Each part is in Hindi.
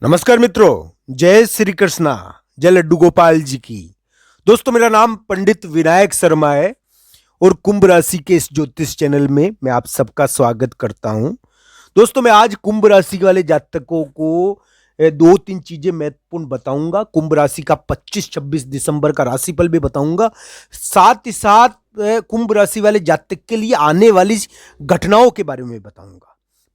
नमस्कार मित्रों, जय श्री कृष्णा, जय लड्डू गोपाल जी की। दोस्तों, मेरा नाम पंडित विनायक शर्मा है और कुंभ राशि के इस ज्योतिष चैनल में मैं आप सबका स्वागत करता हूं। दोस्तों, मैं आज कुंभ राशि वाले जातकों को दो तीन चीजें महत्वपूर्ण बताऊंगा। कुंभ राशि का 25-26 दिसंबर का राशिफल भी बताऊंगा। साथ ही साथ कुंभ राशि वाले जातक के लिए आने वाली घटनाओं के बारे में बताऊंगा।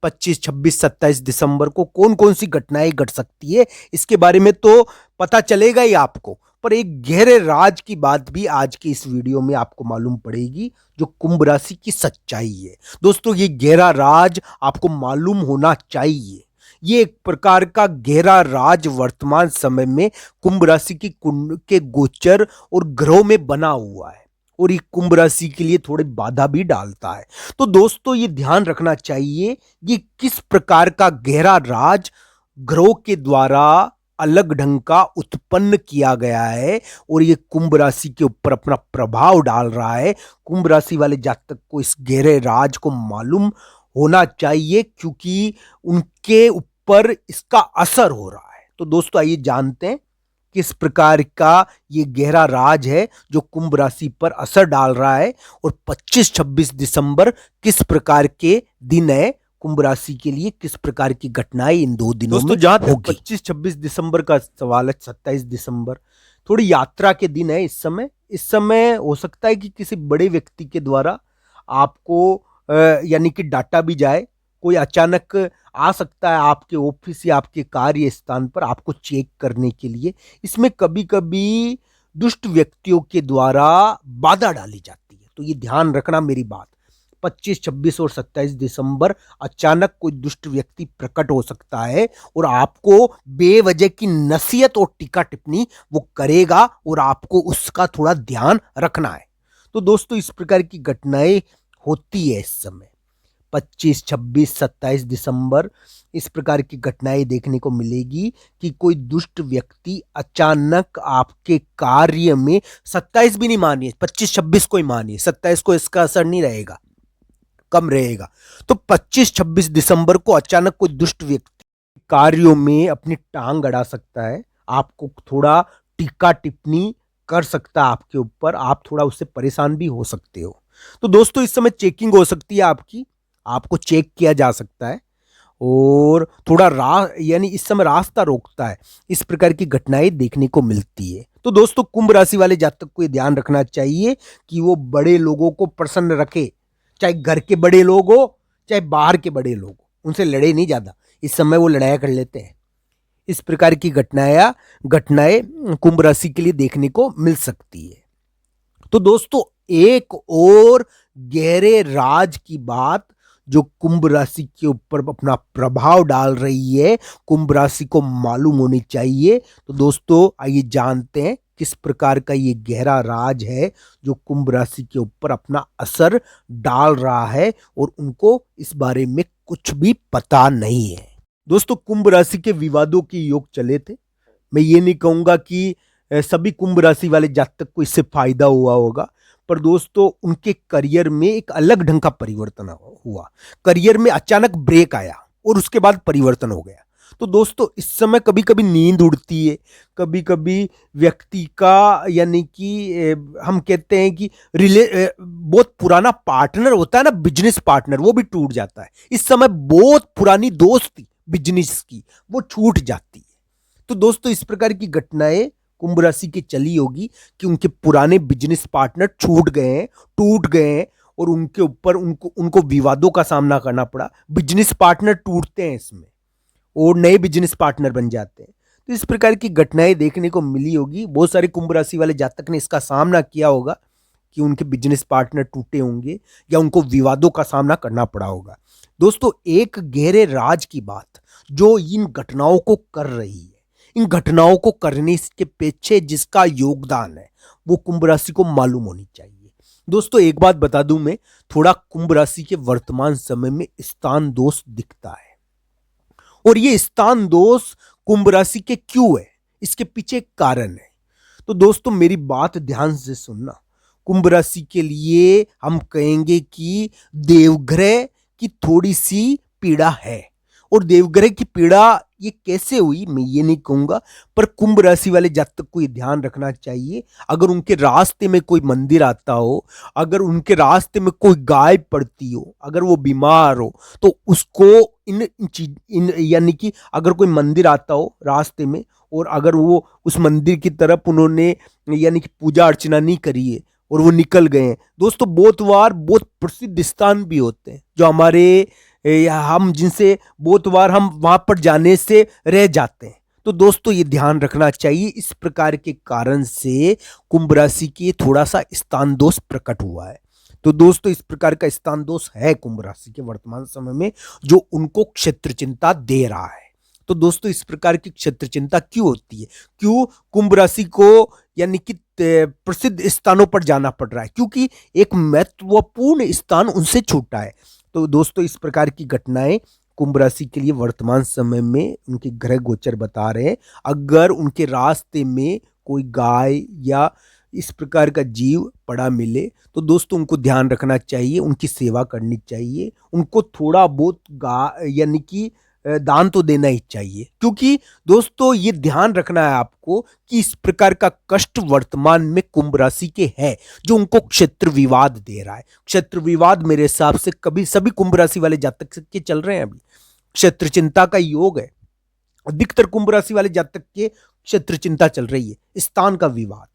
25, 26, 27 दिसंबर को कौन कौन सी घटनाएं घट सकती है, इसके बारे में तो पता चलेगा ही आपको, पर एक गहरे राज की बात भी आज की इस वीडियो में आपको मालूम पड़ेगी, जो कुंभ राशि की सच्चाई है। दोस्तों, ये गहरा राज आपको मालूम होना चाहिए। ये एक प्रकार का गहरा राज वर्तमान समय में कुंभ राशि की कुंड के गोचर और ग्रहों में बना हुआ है और ये कुंभ राशि के लिए थोड़ी बाधा भी डालता है। तो दोस्तों, ये ध्यान रखना चाहिए ये किस प्रकार का गहरा राज ग्रहों के द्वारा अलग ढंग का उत्पन्न किया गया है और ये कुंभ राशि के ऊपर अपना प्रभाव डाल रहा है। कुंभ राशि वाले जातक को इस गहरे राज को मालूम होना चाहिए, क्योंकि उनके ऊपर इसका असर हो रहा है। तो दोस्तों, आइए जानते हैं किस प्रकार का ये गहरा राज है जो कुंभ राशि पर असर डाल रहा है और 25-26 दिसंबर किस प्रकार के दिन है कुंभ राशि के लिए, किस प्रकार की घटनाएं इन दो दिनों में जहां तक 25-26 दिसंबर का सवाल है, 27 दिसंबर थोड़ी यात्रा के दिन है। इस समय हो सकता है कि किसी बड़े व्यक्ति के द्वारा आपको यानी कि डाटा भी जाए। कोई अचानक आ सकता है आपके ऑफिस या आपके कार्य स्थान पर आपको चेक करने के लिए। इसमें कभी कभी दुष्ट व्यक्तियों के द्वारा बाधा डाली जाती है, तो ये ध्यान रखना मेरी बात। 25, 26 और 27 दिसंबर अचानक कोई दुष्ट व्यक्ति प्रकट हो सकता है और आपको बेवजह की नसीहत और टीका टिप्पणी वो करेगा और आपको उसका थोड़ा ध्यान रखना है। तो दोस्तों, इस प्रकार की घटनाएं होती है इस समय 25, 26, 27 दिसंबर। इस प्रकार की घटनाएं देखने को मिलेगी कि कोई दुष्ट व्यक्ति अचानक आपके कार्य में, 27 भी नहीं मानिए, 25, 26 को ही मानिए, 27 को इसका असर नहीं रहेगा, कम रहेगा। तो 25, 26 दिसंबर को अचानक कोई दुष्ट व्यक्ति कार्यों में अपनी टांग अड़ा सकता है, आपको थोड़ा टीका टिप्पणी कर सकता है आपके ऊपर, आप थोड़ा उससे परेशान भी हो सकते हो। तो दोस्तों, इस समय चेकिंग हो सकती है आपकी, आपको चेक किया जा सकता है और थोड़ा यानी इस समय रास्ता रोकता है। इस प्रकार की घटनाएं देखने को मिलती है। तो दोस्तों, कुंभ राशि वाले जातक को यह ध्यान रखना चाहिए कि वो बड़े लोगों को प्रसन्न रखे, चाहे घर के बड़े लोग हो चाहे बाहर के बड़े लोग, उनसे लड़े नहीं ज्यादा। इस समय वो लड़ाई कर लेते हैं। इस प्रकार की घटनाएं कुंभ राशि के लिए देखने को मिल सकती है। तो दोस्तों, एक और गहरे राज की बात जो कुंभ राशि के ऊपर अपना प्रभाव डाल रही है, कुंभ राशि को मालूम होनी चाहिए। तो दोस्तों, आइए जानते हैं किस प्रकार का ये गहरा राज है जो कुंभ राशि के ऊपर अपना असर डाल रहा है और उनको इस बारे में कुछ भी पता नहीं है। दोस्तों, कुंभ राशि के विवादों के योग चले थे। मैं ये नहीं कहूंगा कि सभी कुंभ राशि वाले जातक को इससे फायदा हुआ होगा, पर दोस्तों, उनके करियर में एक अलग ढंग का परिवर्तन हुआ। करियर में अचानक ब्रेक आया और उसके बाद परिवर्तन हो गया। तो दोस्तों, इस समय कभी कभी नींद उड़ती है, कभी कभी व्यक्ति का यानी कि हम कहते हैं कि बहुत पुराना पार्टनर होता है ना, बिजनेस पार्टनर, वो भी टूट जाता है। इस समय बहुत पुरानी दोस्ती बिजनेस की वो छूट जाती है। तो दोस्तों, इस प्रकार की घटनाएं कुंभ राशि की चली होगी कि उनके पुराने बिजनेस पार्टनर छूट गए हैं, टूट गए हैं और उनके ऊपर उनको विवादों का सामना करना पड़ा। बिजनेस पार्टनर टूटते हैं इसमें और नए बिजनेस पार्टनर बन जाते हैं। तो इस प्रकार की घटनाएं देखने को मिली होगी। बहुत सारे कुंभ राशि वाले जातक ने इसका सामना किया होगा कि उनके बिजनेस पार्टनर टूटे होंगे या उनको विवादों का सामना करना पड़ा होगा। दोस्तों, एक गहरे राज की बात जो इन घटनाओं को कर रही है, इन घटनाओं को करने के पीछे जिसका योगदान है, वो कुंभ राशि को मालूम होनी चाहिए। दोस्तों, एक बात बता दूं मैं, थोड़ा कुंभ राशि के वर्तमान समय में स्थान दोष दिखता है और ये स्थान दोष कुंभ राशि के क्यों है, इसके पीछे एक कारण है। तो दोस्तों, मेरी बात ध्यान से सुनना। कुंभ राशि के लिए हम कहेंगे कि देवग्रह की थोड़ी सी पीड़ा है और देवग्रह की पीड़ा ये कैसे हुई मैं ये नहीं कहूंगा, पर कुंभ राशि वाले जातक को ये ध्यान रखना चाहिए। अगर उनके रास्ते में कोई मंदिर आता हो, अगर उनके रास्ते में कोई गाय पड़ती हो, अगर वो बीमार हो, तो उसको इन यानी कि अगर कोई मंदिर आता हो रास्ते में और अगर वो उस मंदिर की तरफ उन्होंने यानी कि पूजा अर्चना नहीं करी है और वो निकल गए हैं, दोस्तों बहुत बार बहुत प्रसिद्ध स्थान भी होते हैं जो हमारे हम जिनसे बहुत बार हम वहां पर जाने से रह जाते हैं। तो दोस्तों ये ध्यान रखना चाहिए, इस प्रकार के कारण से कुंभ राशि की थोड़ा सा स्थान दोष प्रकट हुआ है। तो दोस्तों इस प्रकार का स्थान दोष है कुंभ राशि के वर्तमान समय में, जो उनको क्षेत्र चिंता दे रहा है। तो दोस्तों इस प्रकार की क्षेत्र चिंता क्यों होती है, क्यों कुंभ राशि को यानी कि प्रसिद्ध स्थानों पर जाना पड़ रहा है, क्योंकि एक महत्वपूर्ण स्थान उनसे छूटा है। तो दोस्तों इस प्रकार की घटनाएं कुंभ राशि के लिए वर्तमान समय में उनके ग्रह गोचर बता रहे हैं। अगर उनके रास्ते में कोई गाय या इस प्रकार का जीव पड़ा मिले तो दोस्तों उनको ध्यान रखना चाहिए, उनकी सेवा करनी चाहिए, उनको थोड़ा बहुत यानी कि दान तो देना ही चाहिए। क्योंकि दोस्तों ये ध्यान रखना है आपको कि इस प्रकार का कष्ट वर्तमान में कुंभ राशि के है जो उनको क्षेत्र विवाद दे रहा है। क्षेत्र विवाद मेरे हिसाब से कभी सभी कुंभ राशि वाले जातक के चल रहे हैं। अभी क्षेत्र चिंता का योग है, अधिकतर कुंभ राशि वाले जातक के क्षेत्र चिंता चल रही है, स्थान का विवाद।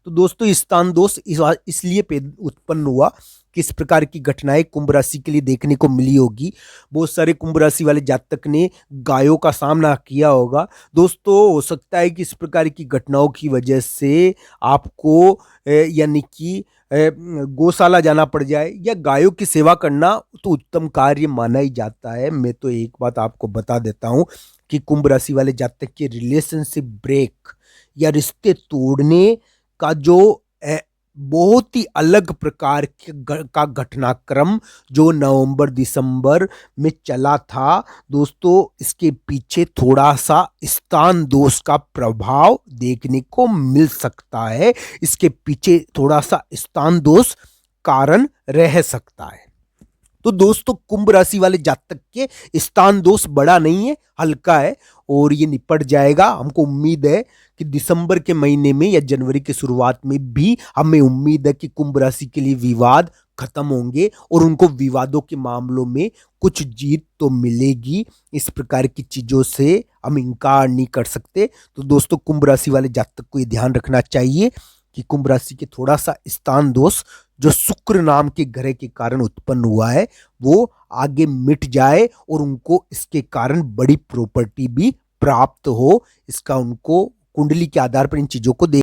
तो दोस्तों स्थान दोष इसलिए उत्पन्न हुआ कि इस प्रकार की घटनाएं कुंभ राशि के लिए देखने को मिली होगी। बहुत सारे कुंभ राशि वाले जातक ने गायों का सामना किया होगा। दोस्तों हो सकता है कि इस प्रकार की घटनाओं की वजह से आपको यानी कि गौशाला जाना पड़ जाए या गायों की सेवा करना तो उत्तम कार्य माना ही जाता है। मैं तो एक बात आपको बता देता हूं कि कुंभ राशि वाले जातक के रिलेशनशिप ब्रेक या रिश्ते तोड़ने का जो बहुत ही अलग प्रकार का घटनाक्रम जो नवंबर दिसंबर में चला था, दोस्तों इसके पीछे थोड़ा सा स्थान दोष का प्रभाव देखने को मिल सकता है। इसके पीछे थोड़ा सा स्थान दोष कारण रह सकता है। तो दोस्तों कुंभ राशि वाले जातक के स्थान दोष बड़ा नहीं है, हल्का है और ये निपट जाएगा। हमको उम्मीद है कि दिसंबर के महीने में या जनवरी की शुरुआत में भी हमें उम्मीद है कि कुंभ राशि के लिए विवाद खत्म होंगे और उनको विवादों के मामलों में कुछ जीत तो मिलेगी। इस प्रकार की चीजों से हम इनकार नहीं कर सकते। तो दोस्तों कुंभ राशि वाले जातक को ये ध्यान रखना चाहिए कि कुंभ राशि के थोड़ा सा स्थान दोष जो शुक्र नाम के ग्रह के कारण उत्पन्न हुआ है वो आगे मिट जाए और उनको इसके कारण बड़ी प्रॉपर्टी भी प्राप्त हो। इसका उनको कुंडली के आधार पर इन चीजों को